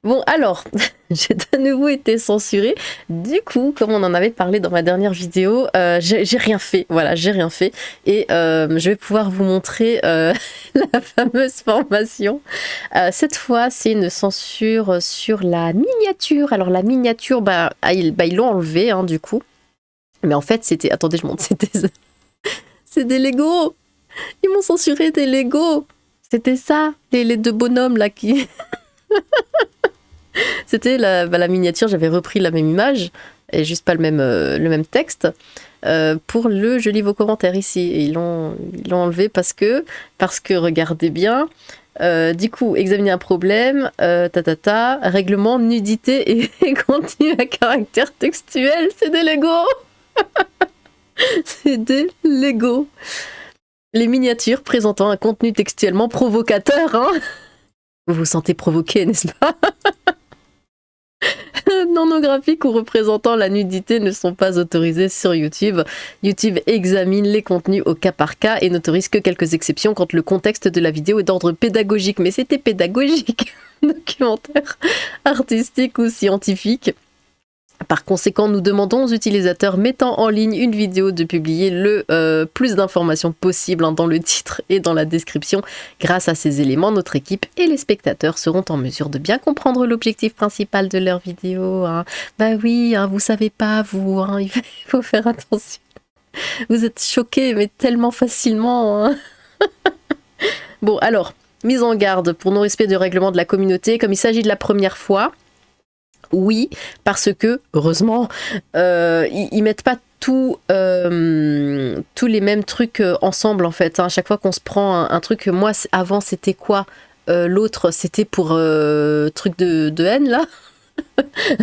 Bon, alors, j'ai de nouveau été censurée. Du coup, comme on en avait parlé dans ma dernière vidéo, j'ai rien fait. Voilà, j'ai rien fait. Et je vais pouvoir vous montrer la fameuse formation. Cette fois, c'est une censure sur la miniature. Alors, la miniature, ils l'ont enlevée, hein, du coup. Mais en fait, c'était... Attendez, je montre. C'est des Legos. Ils m'ont censuré des Legos. C'était ça, les deux bonhommes, là, qui... C'était la miniature, j'avais repris la même image, et juste pas le même texte, pour le je lis vos commentaires ici. Et ils l'ont enlevé parce que regardez bien, du coup, examiner un problème, règlement, nudité et contenu à caractère textuel, c'est des Legos. C'est des Legos. Les miniatures présentant un contenu textuellement provocateur, hein. Vous vous sentez provoqué, n'est-ce pas? Non-graphiques ou représentant la nudité ne sont pas autorisés sur YouTube. YouTube examine les contenus au cas par cas et n'autorise que quelques exceptions quand le contexte de la vidéo est d'ordre pédagogique. Mais c'était pédagogique, documentaire, artistique ou scientifique. Par conséquent, nous demandons aux utilisateurs mettant en ligne une vidéo de publier le plus d'informations possible, hein, dans le titre et dans la description. Grâce à ces éléments, notre équipe et les spectateurs seront en mesure de bien comprendre l'objectif principal de leur vidéo. Hein. Bah oui, hein, vous savez pas, vous, hein, il faut faire attention. Vous êtes choqués, mais tellement facilement. Hein. Bon, alors, mise en garde pour non-respect de règlement de la communauté, comme il s'agit de la première fois. Oui, parce que, heureusement, ils mettent pas tous les mêmes trucs ensemble, en fait. Hein. À chaque fois qu'on se prend un truc, moi, avant, c'était quoi? L'autre, c'était pour truc de haine, là.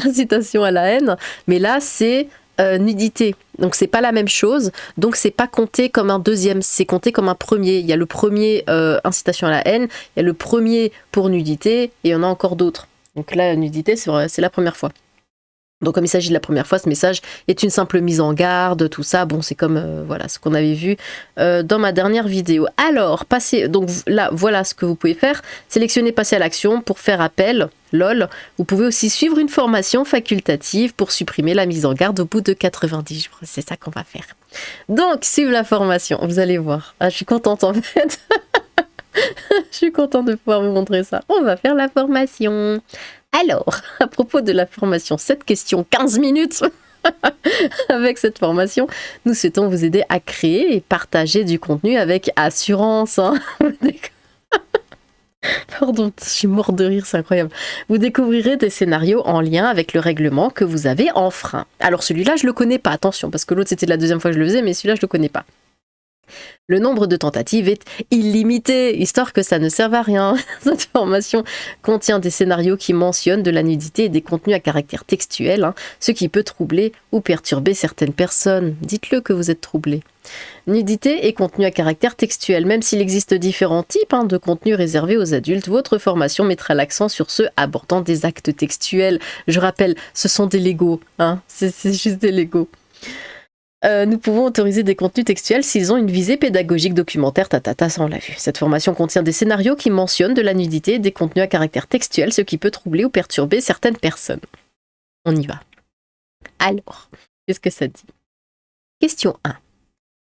Incitation à la haine. Mais là, c'est nudité. Donc, c'est pas la même chose. Donc, c'est pas compté comme un deuxième. C'est compté comme un premier. Il y a le premier incitation à la haine. Il y a le premier pour nudité. Et il y en a encore d'autres. Donc là, la nudité, c'est la première fois. Donc comme il s'agit de la première fois, ce message est une simple mise en garde, tout ça. Bon, c'est comme voilà ce qu'on avait vu dans ma dernière vidéo. Alors, donc là, voilà ce que vous pouvez faire. Sélectionnez passer à l'action pour faire appel, lol. Vous pouvez aussi suivre une formation facultative pour supprimer la mise en garde au bout de 90 jours. C'est ça qu'on va faire. Donc, suivre la formation, vous allez voir. Ah, je suis contente en fait. Je suis contente de pouvoir vous montrer ça. On va faire la formation. Alors, à propos de la formation, cette question 15 minutes. Avec cette formation, nous souhaitons vous aider à créer et partager du contenu avec assurance. Hein. Pardon, je suis mort de rire, c'est incroyable. Vous découvrirez des scénarios en lien avec le règlement que vous avez enfreint. Alors celui-là, je le connais pas, attention, parce que l'autre c'était la deuxième fois que je le faisais, mais celui-là, je le connais pas. Le nombre de tentatives est illimité, histoire que ça ne serve à rien. Cette formation contient des scénarios qui mentionnent de la nudité et des contenus à caractère textuel, hein, ce qui peut troubler ou perturber certaines personnes. Dites-le que vous êtes troublé. Nudité et contenu à caractère textuel. Même s'il existe différents types, hein, de contenus réservés aux adultes, votre formation mettra l'accent sur ceux abordant des actes textuels. Je rappelle, ce sont des Legos, hein, c'est juste des Legos. Nous pouvons autoriser des contenus textuels s'ils ont une visée pédagogique, documentaire, ça on l'a vu. Cette formation contient des scénarios qui mentionnent de la nudité et des contenus à caractère textuel, ce qui peut troubler ou perturber certaines personnes. On y va. Alors, qu'est-ce que ça dit? Question 1.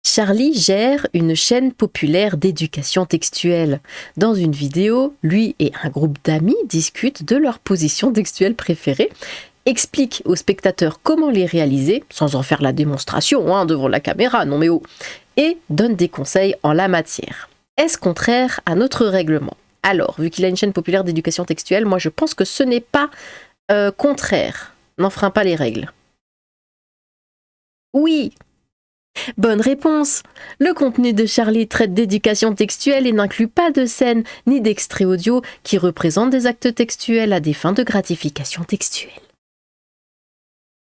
Charlie gère une chaîne populaire d'éducation textuelle. Dans une vidéo, lui et un groupe d'amis discutent de leur position textuelle préférée, explique aux spectateurs comment les réaliser, sans en faire la démonstration, hein, devant la caméra, non mais oh, et donne des conseils en la matière. Est-ce contraire à notre règlement? Alors, vu qu'il a une chaîne populaire d'éducation textuelle, moi je pense que ce n'est pas contraire, n'enfreint pas les règles. Oui! Bonne réponse. Le contenu de Charlie traite d'éducation textuelle et n'inclut pas de scènes ni d'extraits audio qui représentent des actes textuels à des fins de gratification textuelle.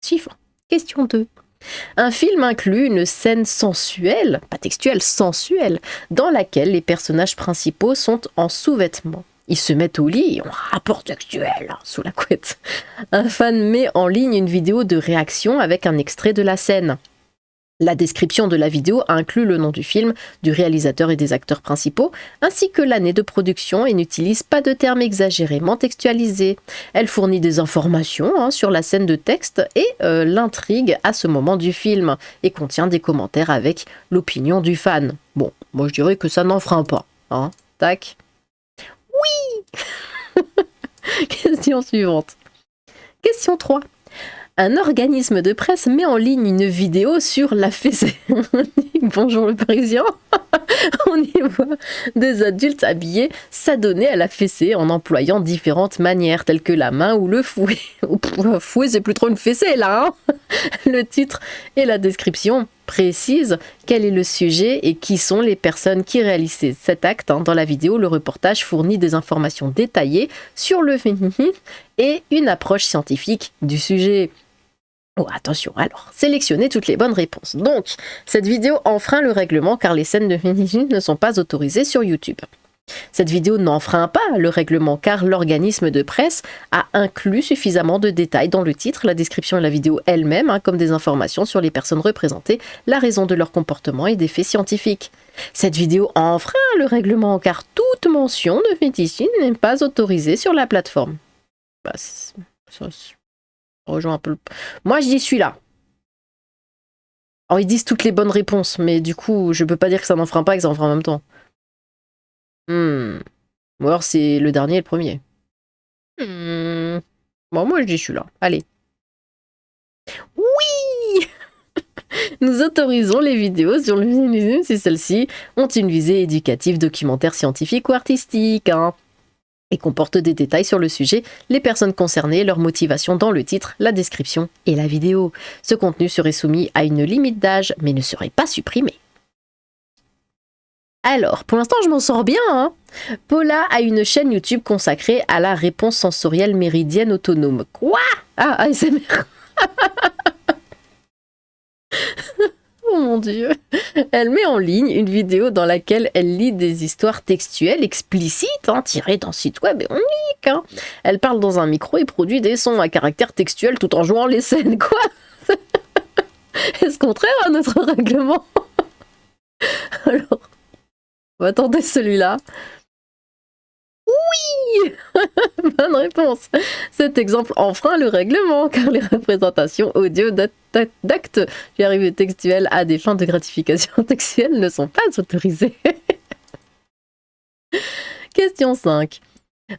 Suivant. Question 2. Un film inclut une scène sensuelle, pas textuelle, sensuelle, dans laquelle les personnages principaux sont en sous-vêtements. Ils se mettent au lit et ont un rapport textuel sous la couette. Un fan met en ligne une vidéo de réaction avec un extrait de la scène. La description de la vidéo inclut le nom du film, du réalisateur et des acteurs principaux, ainsi que l'année de production et n'utilise pas de termes exagérément textualisés. Elle fournit des informations sur la scène de texte et l'intrigue à ce moment du film, et contient des commentaires avec l'opinion du fan. Bon, moi je dirais que ça n'enfreint pas. Tac. Oui. Question suivante. Question 3. Un organisme de presse met en ligne une vidéo sur la fessée. Bonjour le Parisien. On y voit des adultes habillés s'adonner à la fessée en employant différentes manières, telles que la main ou le fouet. Fouet, c'est plus trop une fessée là. Le titre et la description précisent quel est le sujet et qui sont les personnes qui réalisent cet acte. Dans la vidéo, le reportage fournit des informations détaillées sur le féminisme et une approche scientifique du sujet. Oh, attention, alors, sélectionnez toutes les bonnes réponses. Donc, cette vidéo enfreint le règlement car les scènes de féminisme ne sont pas autorisées sur YouTube. Cette vidéo n'enfreint pas le règlement car l'organisme de presse a inclus suffisamment de détails dans le titre, la description et la vidéo elle-même, comme des informations sur les personnes représentées, la raison de leur comportement et des faits scientifiques. Cette vidéo enfreint le règlement car toute mention de fétichisme n'est pas autorisée sur la plateforme. Ça rejoint un peu. Moi, je dis celui-là. Alors, ils disent toutes les bonnes réponses, mais du coup, je peux pas dire que ça n'enfreint pas et que ça enfreint en même temps. Ou alors, c'est le dernier et le premier. Bon, moi, je dis celui-là. Allez. Oui. Nous autorisons les vidéos sur le féminisme si celles-ci ont une visée éducative, documentaire, scientifique ou artistique. Et comporte des détails sur le sujet, les personnes concernées, leur motivation dans le titre, la description et la vidéo. Ce contenu serait soumis à une limite d'âge, mais ne serait pas supprimé. Alors, pour l'instant, je m'en sors bien. Paula a une chaîne YouTube consacrée à la réponse sensorielle méridienne autonome. Quoi? Ah, ASMR. Oh mon Dieu. Elle met en ligne une vidéo dans laquelle elle lit des histoires textuelles explicites, tirées d'un site web unique. Elle parle dans un micro et produit des sons à caractère textuel tout en jouant les scènes. Quoi? Est-ce contraire à notre règlement? Alors, on va tenter celui-là. Oui. Bonne réponse. Cet exemple enfreint le règlement car les représentations audio d'actes textuels à des fins de gratification textuelle ne sont pas autorisées. Question 5.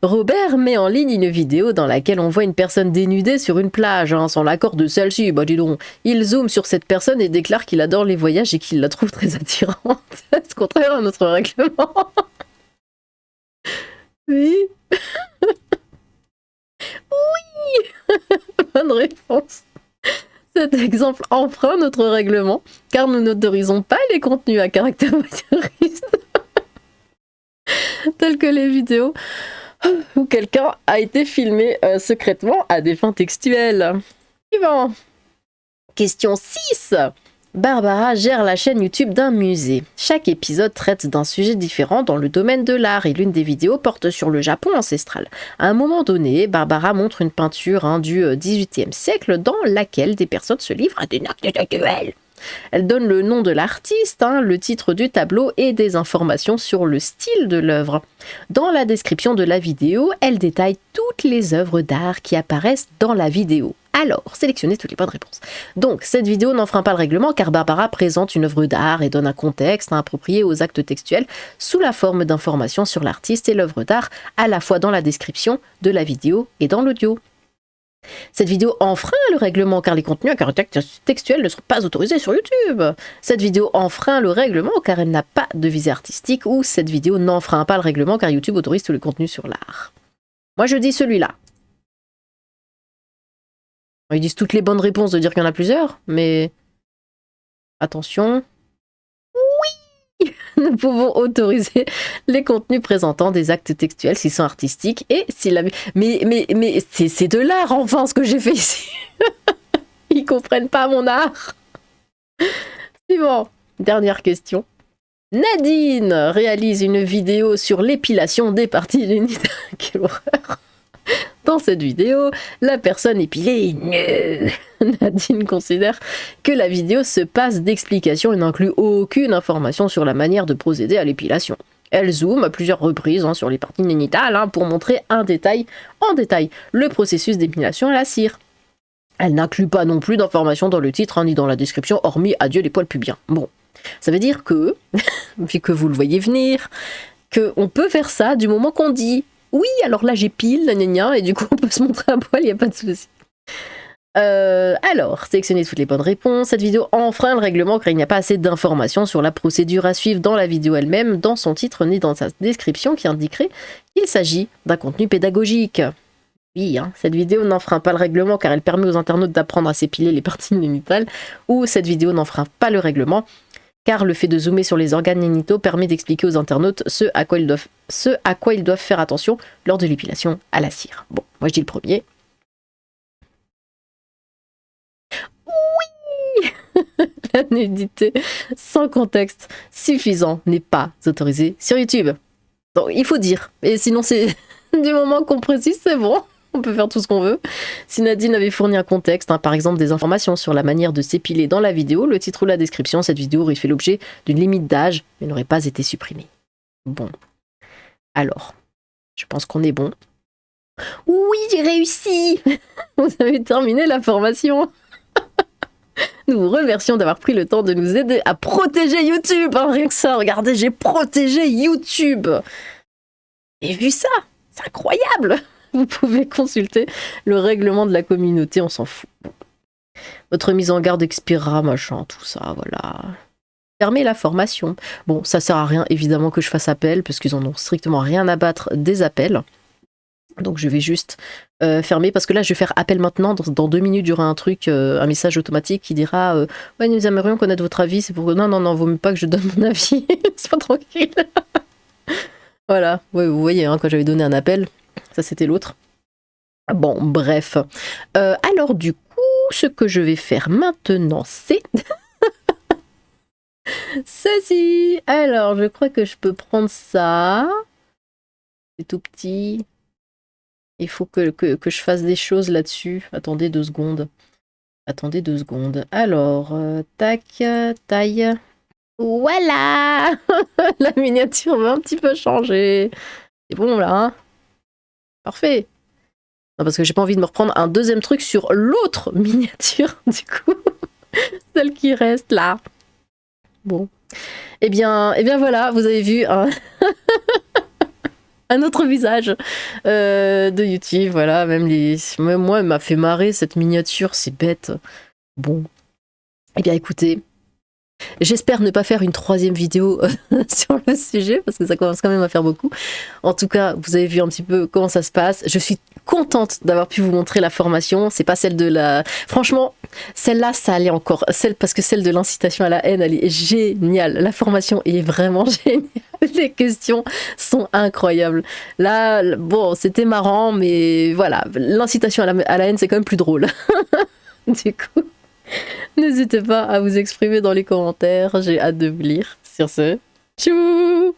Robert met en ligne une vidéo dans laquelle on voit une personne dénudée sur une plage, sans l'accord de celle-ci. Bah dis donc, il zoome sur cette personne et déclare qu'il adore les voyages et qu'il la trouve très attirante. C'est contraire à notre règlement. Oui. Oui. Bonne réponse. Cet exemple enfreint notre règlement, car nous n'autorisons pas les contenus à caractère voyeuriste, tels que les vidéos où quelqu'un a été filmé secrètement à des fins textuelles. Suivant. Question 6. Barbara gère la chaîne YouTube d'un musée. Chaque épisode traite d'un sujet différent dans le domaine de l'art et l'une des vidéos porte sur le Japon ancestral. À un moment donné, Barbara montre une peinture du XVIIIe siècle dans laquelle des personnes se livrent à des actes sexuels. Elle donne le nom de l'artiste, le titre du tableau et des informations sur le style de l'œuvre. Dans la description de la vidéo, elle détaille toutes les œuvres d'art qui apparaissent dans la vidéo. Alors, sélectionnez toutes les bonnes réponses. Donc, cette vidéo n'enfreint pas le règlement car Barbara présente une œuvre d'art et donne un contexte approprié aux actes textuels sous la forme d'informations sur l'artiste et l'œuvre d'art, à la fois dans la description de la vidéo et dans l'audio. Cette vidéo enfreint le règlement car les contenus à caractère textuel ne sont pas autorisés sur YouTube. Cette vidéo enfreint le règlement car elle n'a pas de visée artistique, ou cette vidéo n'enfreint pas le règlement car YouTube autorise tous les contenus sur l'art. Moi je dis celui-là. Ils disent toutes les bonnes réponses de dire qu'il y en a plusieurs, mais attention. Oui. Nous pouvons autoriser les contenus présentant des actes textuels s'ils sont artistiques et s'ils la... Mais c'est de l'art, enfin, ce que j'ai fait ici. Ils comprennent pas mon art. Suivant. Dernière question. Nadine réalise une vidéo sur l'épilation des parties génitales. Quelle horreur. Dans cette vidéo, la personne épilée, Nadine considère que la vidéo se passe d'explications et n'inclut aucune information sur la manière de procéder à l'épilation. Elle zoome à plusieurs reprises sur les parties génitales pour montrer en détail le processus d'épilation à la cire. Elle n'inclut pas non plus d'informations dans le titre ni dans la description, hormis adieu les poils pubiens. Bon, ça veut dire que, vu que vous le voyez venir, qu'on peut faire ça du moment qu'on dit oui, alors là j'épile, et du coup on peut se montrer un poil, il n'y a pas de souci. Alors, sélectionnez toutes les bonnes réponses. Cette vidéo enfreint le règlement car il n'y a pas assez d'informations sur la procédure à suivre dans la vidéo elle-même, dans son titre ni dans sa description qui indiquerait qu'il s'agit d'un contenu pédagogique. Oui, cette vidéo n'enfreint pas le règlement car elle permet aux internautes d'apprendre à s'épiler les parties génitales, ou cette vidéo n'enfreint pas le règlement car le fait de zoomer sur les organes génitaux permet d'expliquer aux internautes ce à quoi ils doivent faire attention lors de l'épilation à la cire. Bon, moi je dis le premier. La nudité sans contexte suffisant n'est pas autorisée sur YouTube. Donc, il faut dire. Et sinon, c'est du moment qu'on précise, c'est bon. On peut faire tout ce qu'on veut. Si Nadine avait fourni un contexte, par exemple des informations sur la manière de s'épiler dans la vidéo, le titre ou la description, cette vidéo aurait fait l'objet d'une limite d'âge, mais n'aurait pas été supprimée. Bon. Alors, je pense qu'on est bon. Oui, j'ai réussi. Vous avez terminé la formation. Nous vous remercions d'avoir pris le temps de nous aider à protéger YouTube. Rien que ça, regardez, j'ai protégé YouTube. Et vu ça, c'est incroyable. Vous pouvez consulter le règlement de la communauté, on s'en fout. Bon. Votre mise en garde expirera, machin, tout ça, voilà. Fermez la formation. Bon, ça sert à rien, évidemment, que je fasse appel, parce qu'ils en ont strictement rien à battre des appels. Donc je vais juste fermer, parce que là je vais faire appel maintenant, dans 2 minutes il y aura un truc, un message automatique qui dira ouais, nous aimerions connaître votre avis, c'est pour que non, vaut mieux pas que je donne mon avis, c'est pas tranquille. Voilà, ouais, vous voyez, quand j'avais donné un appel, ça c'était l'autre. Bon, bref. Alors du coup, ce que je vais faire maintenant, c'est ceci. Alors, je crois que je peux prendre ça. C'est tout petit. Il faut que je fasse des choses là-dessus. Attendez 2 secondes. Alors, tac, taille. Voilà. La miniature va un petit peu changer. C'est bon là, Parfait. Non, parce que j'ai pas envie de me reprendre un deuxième truc sur l'autre miniature, du coup. Celle qui reste là. Bon. Eh bien voilà, vous avez vu un autre visage de YouTube, voilà, même moi, elle m'a fait marrer cette miniature, c'est bête. Bon, eh bien écoutez, j'espère ne pas faire une 3e vidéo sur le sujet, parce que ça commence quand même à faire beaucoup. En tout cas, vous avez vu un petit peu comment ça se passe. Je suis contente d'avoir pu vous montrer la formation. C'est pas celle de la... Franchement, celle-là, ça allait encore. Parce que celle de l'incitation à la haine, elle est géniale. La formation est vraiment géniale. Les questions sont incroyables. Là, bon, c'était marrant, mais voilà. L'incitation à la haine, c'est quand même plus drôle. Du coup, n'hésitez pas à vous exprimer dans les commentaires. J'ai hâte de vous lire. Sur ce, tchou!